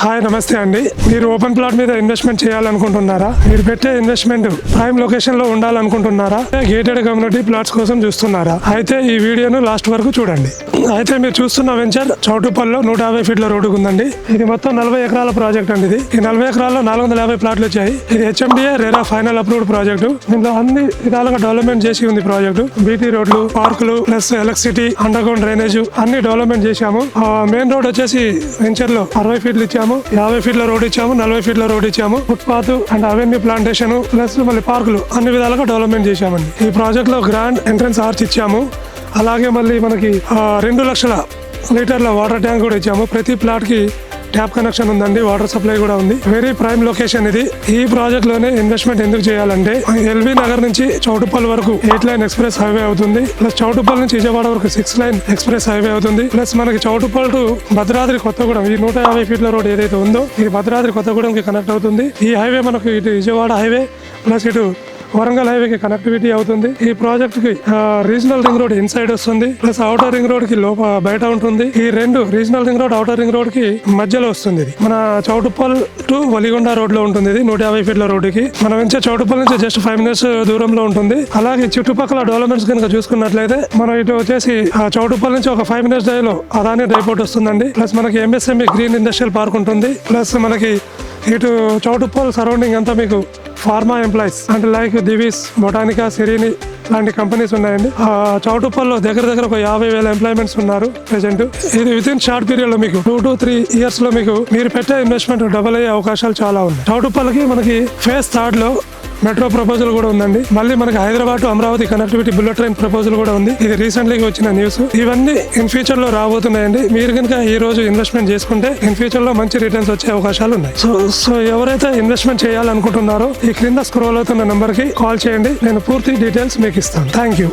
Hi నమస్తే అండి. మీరు ఓపెన్ ప్లాట్ మీద ఇన్వెస్ట్మెంట్ చేయాలనుకుంటున్నారా? మీరు పెట్టే ఇన్వెస్ట్మెంట్ ప్రైమ్ లొకేషన్ లో ఉండాలనుకుంటున్నారా? గేటెడ్ కమ్యూనిటీ ప్లాట్స్ కోసం చూస్తున్నారా? అయితే ఈ వీడియోను లాస్ట్ వరకు చూడండి. అయితే మీరు చూస్తున్న వెంచర్ చౌటుప్పల్లో 150 ఫీట్ల రోడ్డు ఉందండి. ఇది మొత్తం 40 ఎకరాల ప్రాజెక్ట్ అండి. ఈ 40 ఎకరాల్లో 450 ప్లాట్లు వచ్చాయి. ఇది HMDA RERA final approved project. దీంట్లో అన్ని విధాలుగా డెవలప్మెంట్ చేసి ఉంది ప్రాజెక్టు. బీటీ రోడ్లు, పార్కులు, plus electricity, under ground drainage అన్ని డెవలప్మెంట్ చేశాము. మెయిన్ రోడ్ వచ్చేసి వెంచర్ లో 60 ఫీట్లు ఇచ్చాము, 50 ఫీట్ల రోడ్ ఇచ్చాము, 40 ఫీట్ల రోడ్ ఇచ్చాము. Footpath and avenue plantation plus మళ్ళీ పార్కులు అన్ని విధాలుగా డెవలప్మెంట్ చేశామండి. ఈ ప్రాజెక్ట్ లో గ్రాండ్ ఎంట్రన్స్ ఆర్చ్ ఇచ్చాము. అలాగే మళ్ళీ మనకి 2 లక్షల లీటర్ల వాటర్ ట్యాంక్ కూడా ఇచ్చాము. ప్రతి ప్లాట్ కి ట్యాప్ కనెక్షన్ ఉందండి, వాటర్ సప్లై కూడా ఉంది. వెరీ ప్రైమ్ లొకేషన్ ఇది. ఈ ప్రాజెక్ట్ లోనే ఇన్వెస్ట్మెంట్ ఎందుకు చేయాలంటే ఎల్బీ నగర్ నుంచి చౌటుప్పల్ వరకు 8 లైన్ ఎక్స్ప్రెస్ హైవే అవుతుంది. ప్లస్ చౌటుప్పల్ నుంచి విజయవాడ వరకు 6 లైన్ ఎక్స్ప్రెస్ హైవే అవుతుంది. ప్లస్ మనకి చౌటుప్పల్ టు భద్రాద్రి కొత్తగూడెం ఈ 150 ఫీట్ల రోడ్ ఏదైతే ఉందో ఇది భద్రాద్రి కొత్తగూడెంకి కనెక్ట్ అవుతుంది. ఈ హైవే మనకు ఇటు విజయవాడ హైవే ప్లస్ ఇటు వరంగల్ హైవేకి కనెక్టివిటీ అవుతుంది. ఈ ప్రాజెక్ట్ కి రీజనల్ రింగ్ రోడ్ ఇన్సైడ్ వస్తుంది, ప్లస్ అవుటర్ రింగ్ రోడ్ కి బయట ఉంటుంది. ఈ రెండు regional ring road, outer ring road కి మధ్యలో వస్తుంది. ఇది మన చౌటుప్పల్ టు వలిగొండ రోడ్ లో ఉంటుంది. ఇది 150 ఫీట్ల రోడ్డుకి మనం నుంచి చౌటుప్పల్ నుంచి జస్ట్ 5 మినిట్స్ దూరంలో ఉంటుంది. అలాగే చుట్టుపక్కల డెవలప్మెంట్స్ కనుక చూసుకున్నట్లయితే మనం ఇటు వచ్చేసి చౌటుప్పల్ నుంచి ఒక 5 మినిట్స్ డ్రైవ్ లో అదాని డ్రైపోర్ట్ వస్తుందండి. ప్లస్ మనకి MSME గ్రీన్ ఇండస్ట్రియల్ పార్క్ ఉంటుంది. ప్లస్ మనకి ఇటు చౌటుప్పల్ సరౌండింగ్ అంతా మీకు ఫార్మా ఎంప్లాయీస్ అంటే లైక్ దివీస్, బొటానికా, సిరీని లాంటి కంపెనీస్ ఉన్నాయండి. చౌటుప్పల్లో దగ్గర ఒక 50,000 ఎంప్లాయ్మెంట్స్ ఉన్నారు ప్రెసెంట్. ఇది విత్ ఇన్ షార్ట్ పీరియడ్ లో మీకు 2 to 3 ఇయర్స్ లో మీకు మీరు పెట్టే ఇన్వెస్ట్మెంట్ డబుల్ అయ్యే అవకాశాలు చాలా ఉన్నాయి. చౌటుప్పల్కి మనకి ఫేజ్ 3 లో మెట్రో ప్రపోజల్ కూడా ఉందండి. మళ్ళీ మనకి Hyderabad to Amaravati connectivity bullet train proposal కూడా ఉంది. ఇది రీసెంట్లీ వచ్చిన న్యూస్. ఇవన్నీ ఇన్ ఫ్యూచర్ లో రాబోతున్నాయండి. మీరు కనుక ఈ రోజు ఇన్వెస్ట్మెంట్ చేసుకుంటే ఇన్ ఫ్యూచర్ లో మంచి రిటర్న్స్ వచ్చే అవకాశాలు ఉన్నాయి. సో ఎవరైతే ఇన్వెస్ట్మెంట్ చేయాలనుకుంటున్నారో ఈ క్రింద స్క్రోల్ అవుతున్న నెంబర్ కి కాల్ చేయండి. నేను పూర్తి డీటెయిల్స్ మీకు ఇస్తాను. Thank you.